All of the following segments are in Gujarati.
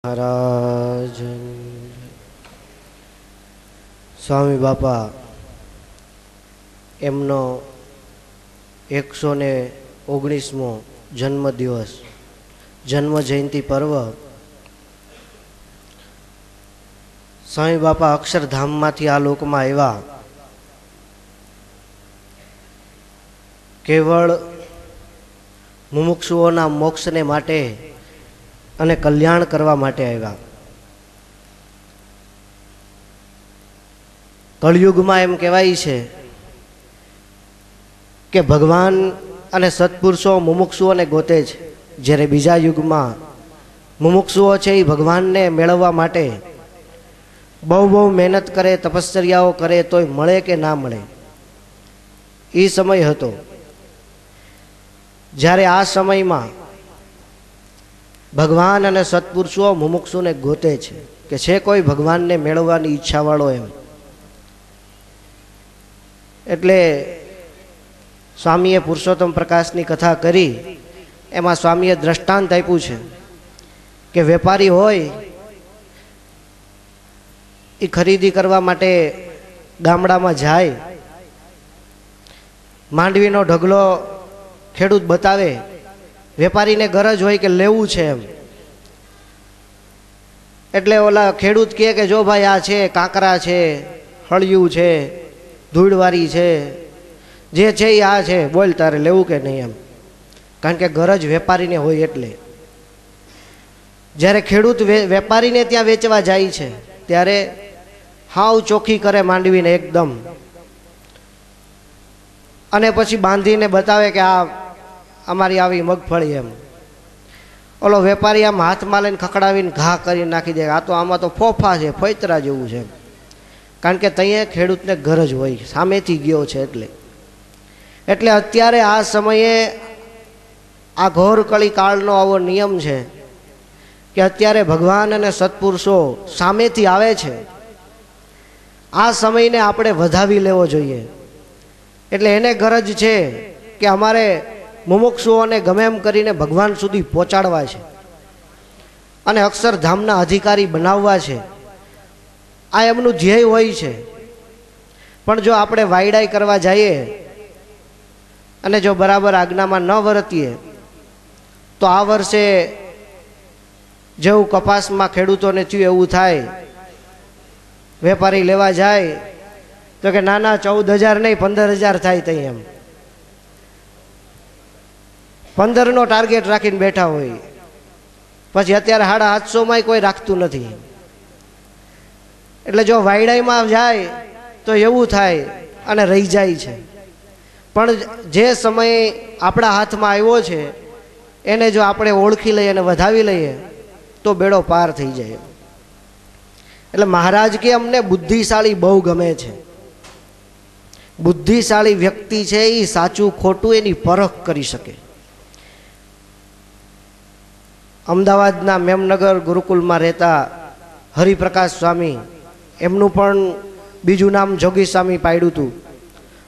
महाराज स्वामी बापा एमनो 119मो जन्मदिवस जन्म जयंती पर्व स्वामी बापा अक्षरधाम मांथी आ लोक में आव्या। केवल मुमुक्षुओना मोक्ष ने माटे अने कल्याण करवा माटे आव्या। कलयुग में एम कहेवाय छे के भगवान अने सत्पुरुषो मुमुक्षुओ ने गोते छे, ज्यारे बीजा युग में मुमुक्षुओ छे ई भगवान ने मेळववा माटे बहु बहु मेहनत करे, तपस्याओ करे तोय मळे के ना मळे। ई समय हतो ज्यारे आ समय में भगवान अने सत्पुरुषो मुमुक्षु ने गोते छे के छे कोई भगवान ने मेळववानी ईच्छा वाळो एम। एटले स्वामीए पुरुषोत्तम प्रकाशनी कथा करी एमां स्वामीए दृष्टांत आप्युं छे के वेपारी होय ई खरीदी करवा माटे गामडामां जाय, मांडवीनो ढगलो खेडूत बतावे, वेपारी ने गरज होय के लेवू छे एम एटले ओला खेडूत कहे के जो भाई आ छे कांकरा छे, हळिયું छे, धूळवारी छे, जे छे ई आ छे, बोल तारे लेवू के नहीं एम। कारण के गरज वेपारी ने होय एटले ज्यारे खेडूत वेपारी ने त्यां वेचवा जाय छे त्यारे हाव चोखी करे मांडवीने एकदम अने पछी बांधीने बतावे के आ अमारी आवी मगफળી एम। ओलो वेपारी आम हाथ में लईने खकड़ावीने घा करी नाखी दे, आ तो आमां तो फोफा छे, फैतरा जेवुं छे। कारण के तईए खेडूतने गरज होय, सामेथी गयो छे एटले एटले अत्यारे आ समये आ घोर कળી काळनो आवो नियम छे के अत्यारे भगवान अने सत्पुरुषो सामेथी आवे छे। आ समयने आपणे વધાવી लेवो जोईए। एटले एने गरज छे के अमारे मुमुक्षुओने गमे एम करीने भगवान सुधी पहोंचाडवा छे अने अक्षरधामना अधिकारी बनाववा छे। आ एमनुं ध्येय होय छे। पण जो आपणे वायडाई करवा जाईए अने जो बराबर आज्ञामां न वर्तीए तो आ वर्षे जेवुं कपासमां खेडूतोने थयुं एवुं थाय। वेपारी लेवा जाए तो के नाना 14,000 नहीं 15,000 थाय तई एम 15 नो टार्गेट राखीने बैठा होय। पछी अत्यारे 750 मांय कोई राखतुं नथी। एटले जो वायडाईमां जाए तो एवुं थाय अने रही जाय छे। पण जे समय आपणा हाथमां आव्यो छे एने जो आपणे ओळखी लईए अने વધાવી लईए तो बेड़ो पार थई जाय। एटले महाराज के अमने बुद्धिशाળી बहु गमे छे। बुद्धिशाળી व्यक्ति छे ई साचुं खोटुं एनी परख करी शके। अमदावादना मेमनगर गुरुकुल में रहता हरिप्रकाश स्वामी एमनुं पण बीजुं नाम जोगी स्वामी पाड्युं हतुं।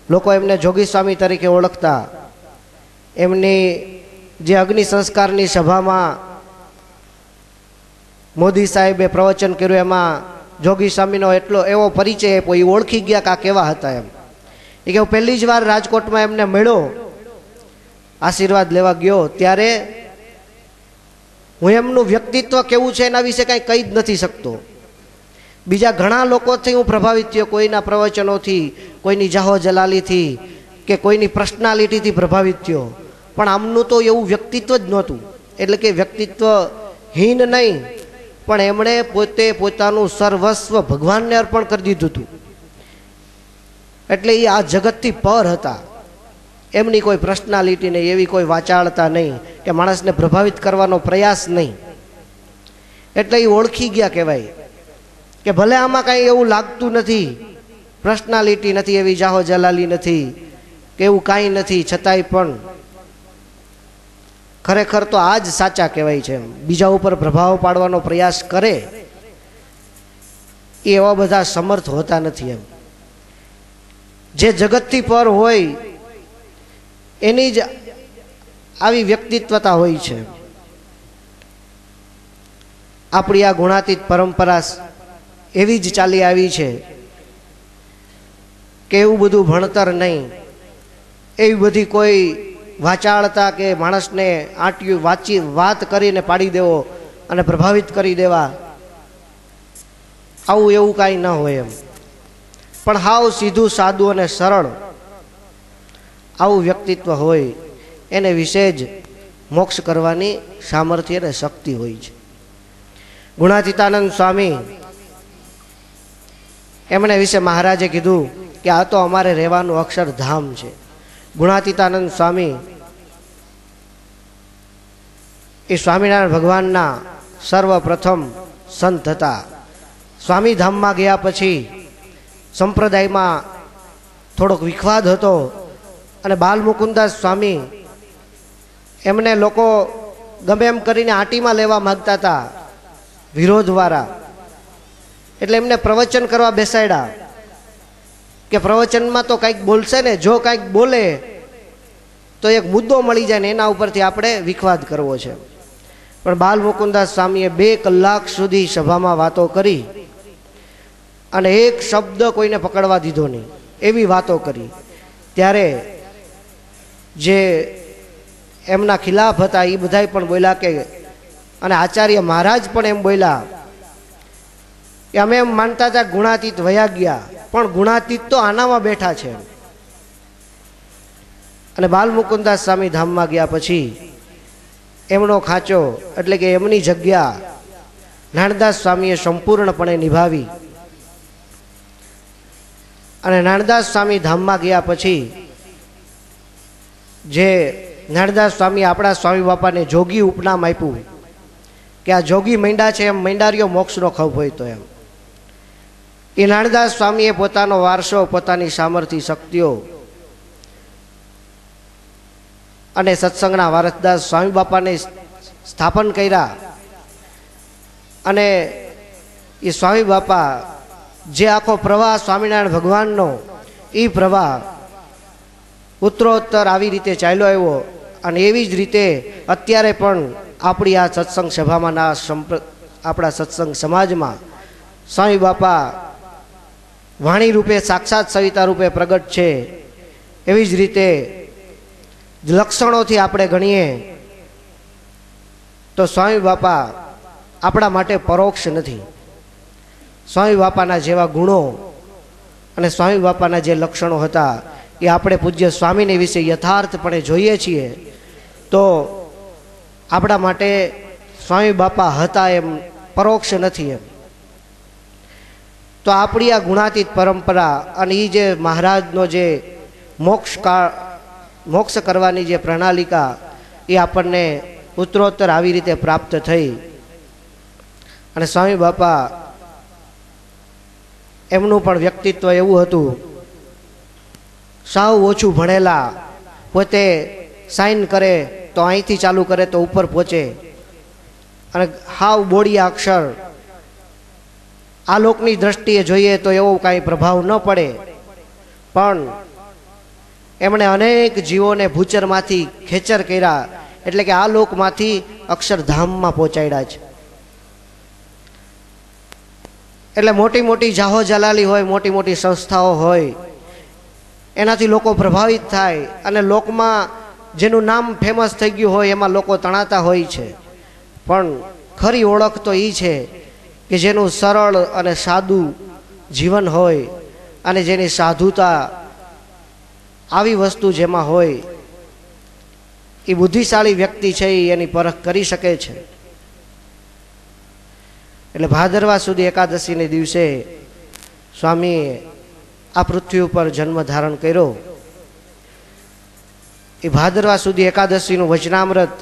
लोको एमने जोगी स्वामी तरीके ओळखता। एमनी जे अग्नि संस्कारनी सभामां मोदी साहेबे प्रवचन कर्युं एमां जोगी स्वामीनो एटलो एवो परिचय आप्यो, ए ओळखी गया के आ केवा हता एम। ए के पहली ज वार राजकोट में एमने मळ्यो, आशीर्वाद लेवा गयो त्यारे हूँ एमनुं व्यक्तित्व केवुं छे एना विશે कांई कही ज नथी शकतो। बीजा घणा लोकोथी हूँ प्रभावित थयो, कोईना प्रवचनोथी, कोईनी जाहो जलालीथी के कोईनी पर्सनालिटीथी प्रभावित थयो। पण आमनुं तो एवुं व्यक्तित्व ज नहोतुं। एटले के व्यक्तित्वहीन नहीं पण एमणे पोते पोतानुं सर्वस्व भगवानने अर्पण करी दीधुं हतुं। एटले ए आ जगतथी पर हता। एमनी कोई पर्सनालिटी नहीं, एवी कोई वाचाळता नहीं के माणसने प्रभावित करवानो प्रयास नहीं। एटले ए ओळखी गया कहेवाय के भले आमां कांई एवुं लागतुं नथी, पर्सनालिटी नथी, एवी जाहो जलाली नथी के एवुं कांई नथी, छतांय पण खरेखर तो आज साचा कहेवाय छे। बीजा उपर प्रभाव पाडवानो प्रयास करे एवा बधा समर्थ होता नथी। एम जे जगतथी पर होय एनी ज आवी व्यक्तित्वता होय छे। આપણી આ ગુણાતીત પરંપરા એવી જ ચાલી આવી છે કે એવું બધું ભણતર નહીં, એવી બધી કોઈ વાચાળતા કે માણસને આંટિયું વાત કરીને પાડી દેવો અને પ્રભાવિત કરી દેવા, આવું એવું કાંઈ ન હોય એમ. પણ હાવ સીધું સાદું અને સરળ આવું વ્યક્તિત્વ હોય એને વિશે જ મોક્ષ કરવાની સામર્થ્ય અને શક્તિ હોય છે. ગુણાતીતાનંદ સ્વામી એમણે વિશે મહારાજે કીધું કે આ તો અમારે રહેવાનું અક્ષરધામ છે. ગુણાતીતાનંદ સ્વામી એ સ્વામિનારાયણ ભગવાનના સર્વપ્રથમ સંત હતા. સ્વામી ધામમાં ગયા પછી સંપ્રદાયમાં થોડોક વિખવાદ હતો અને બાલમુકુદાસ સ્વામી એમને લોકો ગમે એમ કરીને આંટીમાં લેવા માગતા હતા વિરોધવાળા. એટલે એમને પ્રવચન કરવા બેસાડ્યા કે પ્રવચનમાં તો કંઈક બોલશે ને, જો કંઈક બોલે તો એક મુદ્દો મળી જાય ને એના ઉપરથી આપણે વિખવાદ કરવો છે. પણ બાલમુકુદાસ સ્વામીએ 2 કલાક સુધી સભામાં વાતો કરી અને એક શબ્દ કોઈને પકડવા દીધો નહીં, એવી વાતો કરી. ત્યારે જે એમના ખિલાફ હતા એ બધાય પણ બોલ્યા કે, અને આચાર્ય મહારાજ પણ એમ બોલ્યા કે અમે એમ માનતા હતા ગુણાતીત વયા ગયા, પણ ગુણાતીત તો આનામાં બેઠા છે. અને બાલમુકુદાસ સ્વામી ધામમાં ગયા પછી એમનો ખાંચો એટલે કે એમની જગ્યા નાનદાસ સ્વામીએ સંપૂર્ણપણે નિભાવી. અને નાનદાસ સ્વામી ધામમાં ગયા પછી જે નાનદાસ સ્વામી આપણા સ્વામી બાપાને જોગી ઉપનામ આપ્યું કે આ જોગી મૈંડા છે, એમ મૈંડારીઓ મોક્ષનો ખપ હોય તો એમ. એ નાનદાસ સ્વામીએ પોતાનો વારસો, પોતાની સામર્થ્ય શક્તિઓ અને સત્સંગના વારસદાસ સ્વામી બાપાને સ્થાપન કર્યા. અને એ સ્વામી બાપા જે આખો પ્રવાહ સ્વામિનારાયણ ભગવાનનો એ પ્રવાહ ઉત્તરોત્તર આવી રીતે ચાલ્યો આવ્યો. અને એવી જ રીતે અત્યારે પણ આપણી આ સત્સંગ સભામાં આપણા સત્સંગ સમાજમાં સ્વામી બાપા વાણી રૂપે સાક્ષાત સવિતા રૂપે પ્રગટ છે. એવી જ રીતે લક્ષણોથી આપણે ગણીએ તો સ્વામી બાપા આપણા માટે પરોક્ષ નથી. સ્વામી બાપાના જેવા ગુણો અને સ્વામી બાપાના જે લક્ષણો હતા એ આપણે પૂજ્ય સ્વામીને વિશે યથાર્થપણે જોઈએ છીએ તો આપણા માટે સ્વામી બાપા હતા એમ પરોક્ષ નથી એમ. તો આપણી આ ગુણાતીત પરંપરા અને એ જે મહારાજનો જે મોક્ષ કરવાની જે પ્રણાલિકા એ આપણને ઉત્તરોત્તર આવી રીતે પ્રાપ્ત થઈ. અને સ્વામી બાપા એમનું પણ વ્યક્તિત્વ એવું હતું, સાવ ઓછું ભણેલા, પોતે સાઇન કરે તો અહીંથી ચાલુ કરે તો ઉપર પહોંચે, અને હાવ બોડિયા અક્ષર. આ લોકની દ્રષ્ટિએ જોઈએ તો એવો કાંઈ પ્રભાવ ન પડે, પણ એમણે અનેક જીવોને ભૂચરમાંથી ખેચર કર્યા, એટલે કે આ લોકમાંથી અક્ષરધામમાં પહોંચાડ્યા છે. એટલે મોટી મોટી જાહો જલાલી હોય, મોટી મોટી સંસ્થાઓ હોય, એનાથી લોકો પ્રભાવિત થાય અને લોકમાં જેનું નામ ફેમસ થઈ ગયું હોય એમાં લોકો તણાતા હોય છે. પણ ખરી ઓળખ તો એ છે કે જેનું સરળ અને સાદું જીવન હોય અને જેની સાધુતા આવી વસ્તુ જેમાં હોય એ બુદ્ધિશાળી વ્યક્તિ છે, એની પરખ કરી શકે છે. એટલે ભાદરવા સુધી એકાદશીને દિવસે સ્વામીએ આ પૃથ્વી ઉપર જન્મ ધારણ કર્યો. એ ભાદરવા સુધી એકાદશીનું વચનામૃત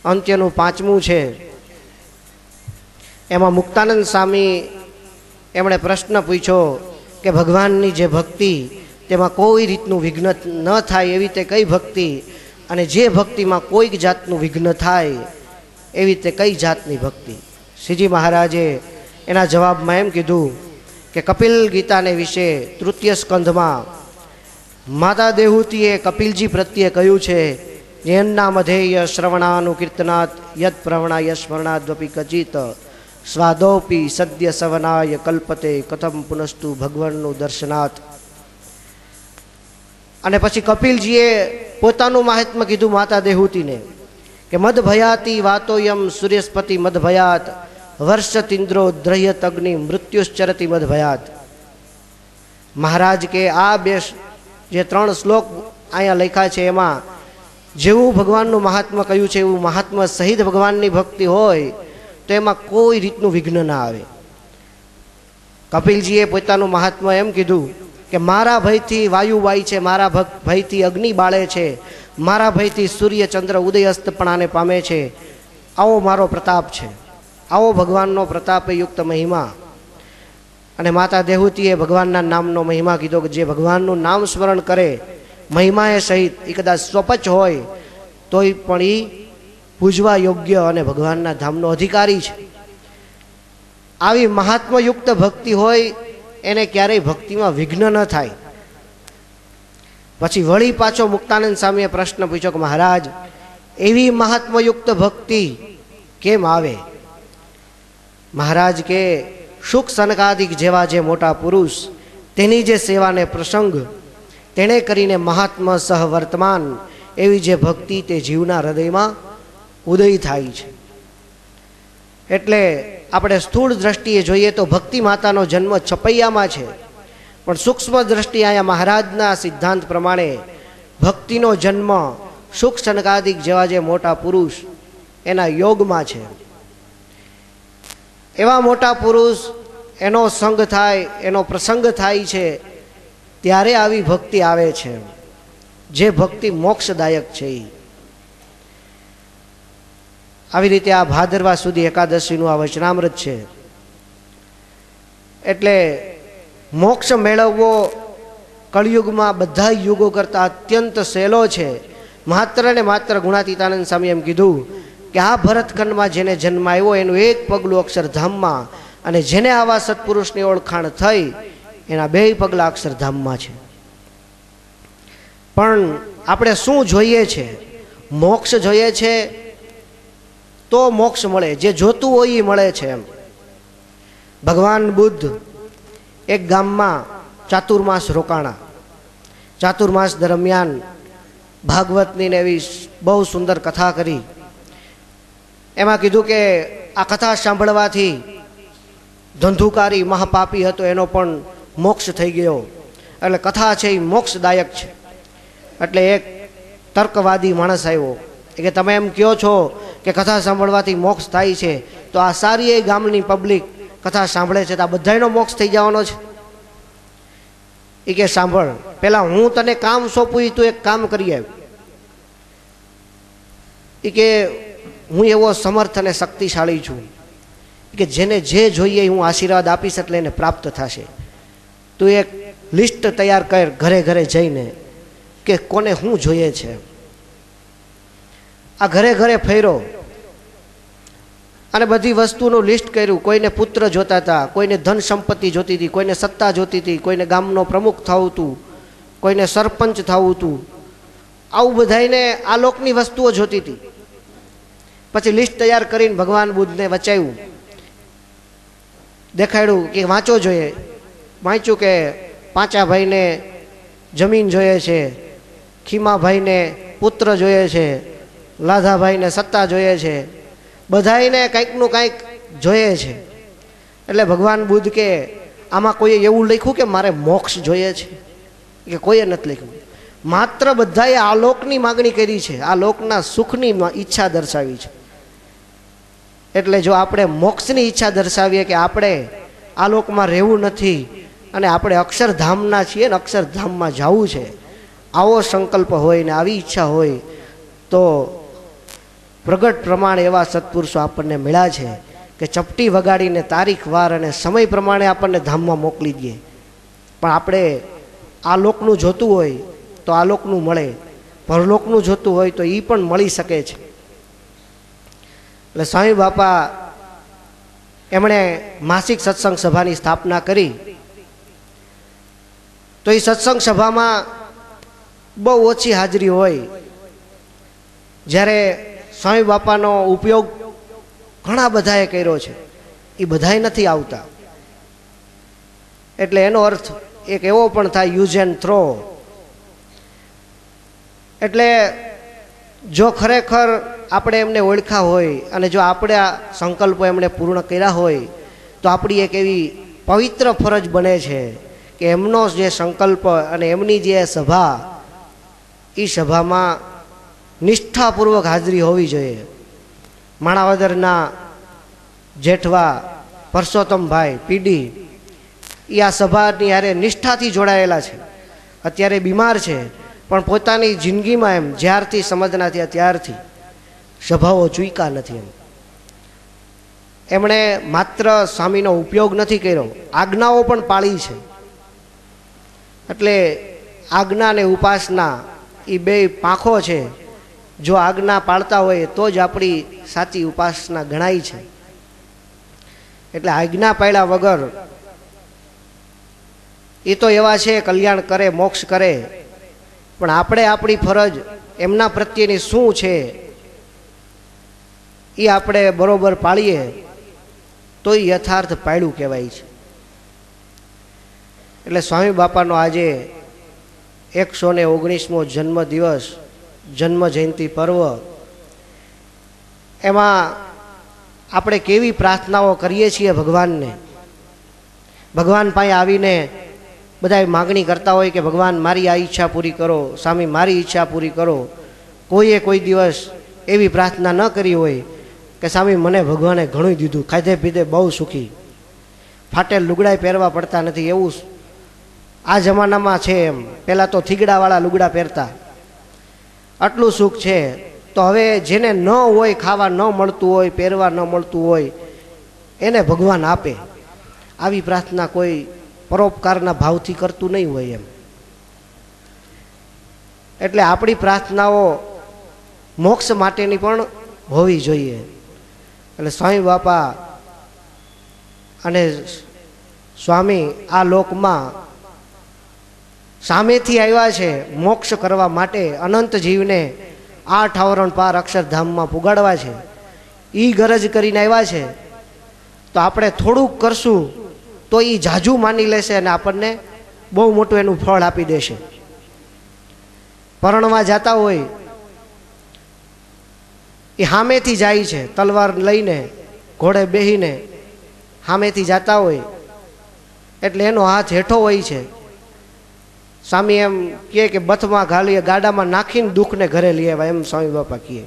અંત્યનું 5મું છે. એમાં મુક્તાનંદ સ્વામી એમણે પ્રશ્ન પૂછ્યો કે ભગવાનની જે ભક્તિ તેમાં કોઈ રીતનું વિઘ્ન ન થાય એવી તે કઈ ભક્તિ, અને જે ભક્તિમાં કોઈક જાતનું વિઘ્ન થાય એવી તે કઈ જાતની ભક્તિ. શ્રીજી મહારાજે એના જવાબમાં એમ કીધું કે કપિલ ગીતાને વિશે 3ય સ્કંધમાં માતા દેહૂતીએ કપિલજી પ્રત્યે કહ્યું છે, યન્ના મધેય શ્રવણાનું કીર્તનાત યદ પ્રવણાય સ્મરણાદ્વપી કચિત સ્વાદોપી સદ્ય સવનાય કલ્પતે કથમ પુનસ્તુ ભગવાનનું દર્શનાથ. અને પછી કપિલજીએ પોતાનું મહાત્મ્ય કીધું માતા દેહૂતીને કે મદ ભયાતી વાતોયમ સૂર્યસ્પતિ મદ ભયાત વર્ષતિન્દ્રો દ્રહ્યત અગ્નિ મૃત્યુશ્ચરતી મદ ભયાત. મહારાજ કે આ બે જે 3 શ્લોક અહીંયા લખ્યા છે એમાં જેવું ભગવાનનું મહાત્મ્ય કહ્યું છે એવું મહાત્મ્ય સહિત ભગવાનની ભક્તિ હોય તો એમાં કોઈ રીતનું વિઘ્ન ના આવે. કપિલજીએ પોતાનું મહાત્મ્ય એમ કીધું કે મારા ભયથી વાયુ વાય છે, મારા ભયથી અગ્નિ બાળે છે, મારા ભયથી સૂર્ય ચંદ્ર ઉદય અસ્તપણાને પામે છે. આવો મારો પ્રતાપ છે, આવો ભગવાનનો પ્રતાપે યુક્ત મહિમા. અને માતા દેહૂતીએ ભગવાનના નામનો મહિમા કીધો કે જે ભગવાનનું નામ સ્મરણ કરે મહિમાએ સહિત એ કદાચ સ્વપચ હોય તોય પણ એ પૂજવા યોગ્ય અને ભગવાનના ધામનો અધિકારી છે. આવી મહાત્મયુક્ત ભક્તિ હોય એને ક્યારેય ભક્તિમાં વિઘ્ન ન થાય. પછી વળી પાછો મુક્તાનંદ સ્વામીએ પ્રશ્ન પૂછ્યો કે મહારાજ એવી મહાત્મયુક્ત ભક્તિ કેમ આવે? મહારાજ કે શુક સનકાદિક જેવા જે મોટા પુરુષ તેની જે સેવાને પ્રસંગ તેણે કરીને મહાત્મા સહ વર્તમાન એવી જે ભક્તિ તે જીવના હૃદયમાં ઉદય થાય છે. એટલે આપણે સ્થૂળ દ્રષ્ટિએ જોઈએ તો ભક્તિ માતાનો જન્મ છપૈયામાં છે, પણ સૂક્ષ્મ દ્રષ્ટિએ અહીંયા મહારાજના સિદ્ધાંત પ્રમાણે ભક્તિનો જન્મ શુક સનકાદિક જેવા જે મોટા પુરુષ એના યોગમાં છે. એવા મોટા પુરુષ એનો સંગ થાય, એનો પ્રસંગ થાય છે ત્યારે આવી ભક્તિ આવે છે જે ભક્તિ મોક્ષદાયક છે. આવી રીતે આ ભાદરવા સુધી એકાદશીનું આ વચનામૃત છે. એટલે મોક્ષ મેળવવો કળિયુગમાં બધા યુગો કરતાં અત્યંત સહેલો છે. માત્ર ને માત્ર ગુણાતીતાનંદ સ્વામી એમ કીધું કે આ ભરતખંડમાં જેને જન્મ આવ્યો એનું એક પગલું અક્ષરધામમાં, અને જેને આવા સત્પુરુષની ઓળખાણ થઈ એના 2 પગલા અક્ષરધામમાં છે. પણ આપણે શું જોઈએ છે? મોક્ષ જોઈએ છે તો મોક્ષ મળે, જે જોતું હોય એ મળે છે એમ. ભગવાન બુદ્ધ એક ગામમાં ચાતુર્માસ રોકાણા. ચાતુર્માસ દરમિયાન ભાગવતની એવી બહુ સુંદર કથા કરી. એમાં કીધું કે આ કથા સાંભળવાથી ધંધુકારી મહાપાપી હતો એનો પણ મોક્ષ થઈ ગયો. એટલે કથા છે એ મોક્ષદાયક છે. એટલે એક તર્કવાદી માણસ આવ્યો કે તમે એમ કહો છો કે કથા સાંભળવાથી મોક્ષ થાય છે, તો આ સારી એ ગામની પબ્લિક કથા સાંભળે છે તો આ બધાનો મોક્ષ થઈ જવાનો છે? એ કે સાંભળ, પેલા હું તને કામ સોંપું તું એક કામ કરી આવ. એ કે હું એવો સમર્થ અને શક્તિશાળી છું કે જેને જે જોઈએ હું આશીર્વાદ આપીશ એટલે એને પ્રાપ્ત થશે. તું એક લિસ્ટ તૈયાર કર ઘરે ઘરે જઈને કે કોને શું જોઈએ છે. આ ઘરે ઘરે ફેર્યો અને બધી વસ્તુનું લિસ્ટ કર્યું. કોઈને પુત્ર જોતા હતા, કોઈને ધન સંપત્તિ જોતી હતી, કોઈને સત્તા જોતી હતી, કોઈને ગામનો પ્રમુખ થવું હતું, કોઈને સરપંચ થવું હતું. આવું બધાને આ લોકની વસ્તુઓ જોતી હતી. પછી લિસ્ટ તૈયાર કરીને ભગવાન બુદ્ધને વચાવ્યું, દેખાડ્યું કે વાંચો જોઈએ. વાંચ્યું કે પાંચાભાઈને જમીન જોઈએ છે, ખીમાભાઈને પુત્ર જોઈએ છે, લાધાભાઈને સત્તા જોઈએ છે, બધાને કંઈકનું કંઈક જોઈએ છે. એટલે ભગવાન બુદ્ધ કે આમાં કોઈએ એવું લખ્યું કે મારે મોક્ષ જોઈએ છે? કે કોઈએ નથી લખ્યું. માત્ર બધાએ આ લોકની માગણી કરી છે, આ લોકના સુખની ઈચ્છા દર્શાવી છે. એટલે જો આપણે મોક્ષની ઈચ્છા દર્શાવીએ કે આપણે આ લોકમાં રહેવું નથી અને આપણે અક્ષરધામના છીએ ને અક્ષરધામમાં જવું છે, આવો સંકલ્પ હોય ને આવી ઈચ્છા હોય તો પ્રગટ પ્રમાણે એવા સત્પુરુષો આપણને મળ્યા છે કે ચપટી વગાડીને તારીખ વાર અને સમય પ્રમાણે આપણને ધામમાં મોકલી દે. પણ આપણે આ લોકનું જોતું હોય તો આ લોકનું મળે, પરલોકનું જોતું હોય તો એ પણ મળી શકે છે. એટલે સ્વામી બાપા એમણે માસિક સત્સંગ સભાની સ્થાપના કરી. તો એ સત્સંગ સભામાં બહુ ઓછી હાજરી હોય. જ્યારે સ્વામી બાપાનો ઉપયોગ ઘણા બધાએ કર્યો છે. એ બધાય નથી આવતા. એટલે એનો અર્થ એક એવો પણ થાય યુઝ એન્ડ થ્રો. એટલે જો ખરેખર આપણે એમને ઓળખ્યા હોય અને જો આપણે આ સંકલ્પો એમણે પૂર્ણ કર્યા હોય તો આપણી એક એવી પવિત્ર ફરજ બને છે કે એમનો જે સંકલ્પ અને એમની જે સભા એ સભામાં નિષ્ઠાપૂર્વક હાજરી હોવી જોઈએ. માણાવદરના જેઠવા પરસોત્તમભાઈ પીડી એ આ સભાની હારે નિષ્ઠાથી જોડાયેલા છે. અત્યારે બીમાર છે પણ પોતાની જિંદગીમાં એમ જ્યારથી સમજના થયા ત્યારથી સભાઓ ચૂક્યા નથી. એમણે માત્ર સ્વામીનો ઉપયોગ નથી કર્યો, આજ્ઞાઓ પણ પાળી છે. એટલે આજ્ઞા અને ઉપાસના એ બે પાંખો છે. જો આજ્ઞા પાળતા હોય તો જ આપણી સાચી ઉપાસના ગણાય છે. એટલે આજ્ઞા પાળ્યા વગર એ તો એવા છે કલ્યાણ કરે, મોક્ષ કરે, પણ આપણે આપણી ફરજ એમના પ્રત્યેની શું છે એ આપણે બરોબર પાળીએ તો એ યથાર્થ પાળ્યું કહેવાય છે. એટલે સ્વામી બાપાનો આજે 119મો જન્મદિવસ, જન્મ જયંતિ પર્વ, એમાં આપણે કેવી પ્રાર્થનાઓ કરીએ છીએ ભગવાનને. ભગવાન પાસે આવીને બધા માગણી કરતા હોય કે ભગવાન મારી આ ઈચ્છા પૂરી કરો, સ્વામી મારી ઈચ્છા પૂરી કરો. કોઈએ કોઈ દિવસ એવી પ્રાર્થના ન કરી હોય કે સ્વામી મને ભગવાને ઘણું દીધું, ખાધે પીધે બહુ સુખી, ફાટેલ લુગડાય પહેરવા પડતા નથી, એવું આ જમાનામાં છે. એમ પહેલાં તો થીગડાવાળા લુગડા પહેરતા, આટલું સુખ છે. તો હવે જેને ન હોય, ખાવા ન મળતું હોય, પહેરવા ન મળતું હોય, એને ભગવાન આપે. આવી પ્રાર્થના કોઈ પરોપકારના ભાવથી કરતું નહીં હોય એમ. એટલે આપણી પ્રાર્થનાઓ મોક્ષ માટેની પણ હોવી જોઈએ. એટલે સ્વામી બાપા અને સ્વામી આ લોકમાં સામેથી આવ્યા છે મોક્ષ કરવા માટે, અનંત જીવને 8 આવરણ પાર અક્ષરધામમાં પુગાડવા છે. એ ગરજ કરીને આવ્યા છે. તો આપણે થોડુંક કરશું તો એ જાજુ માની લેશે અને આપણને બહુ મોટું એનું ફળ આપી દેશે. પરણવા જતા હોય એ સામેથી જાય છે, તલવાર લઈને ઘોડે બેહીને સામેથી જતા હોય એટલે એનો હાથ હેઠો હોય છે. સ્વામી એમ કહે કે બથમાં ઘાલીએ ગાડામાં નાખીને દુઃખને ઘરે લઈ આવ્યા, એમ સ્વામી બાપા કહે.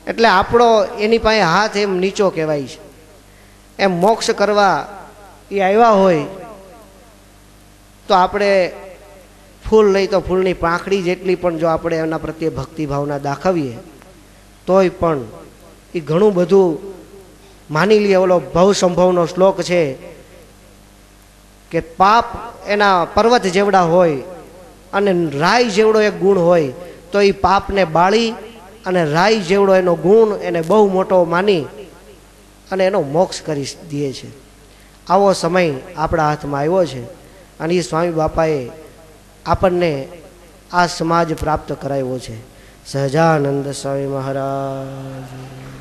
એટલે આપણો એની પાસે હાથ એમ નીચો કહેવાય છે. એમ મોક્ષ કરવા એ આવ્યા હોય તો આપણે ફૂલ નહીં તો ફૂલની પાંખડી જેટલી પણ જો આપણે એના પ્રત્યે ભક્તિ ભાવના દાખવીએ તોય પણ એ ઘણું બધું માની લઈએ. ઓલો ભવ સંભવનો શ્લોક છે કે પાપ એના પર્વત જેવડા હોય અને રાઈ જેવડો એક ગુણ હોય તો એ પાપને બાળી અને રાઈ જેવડો એનો ગુણ એને બહુ મોટો માની અને એનો મોક્ષ કરી દે છે. આવો સમય આપણા હાથમાં આવ્યો છે અને એ સ્વામી બાપાએ આપણને આ સમાજ પ્રાપ્ત કરાવ્યો છે. સહજાનંદ સ્વામી મહારાજ.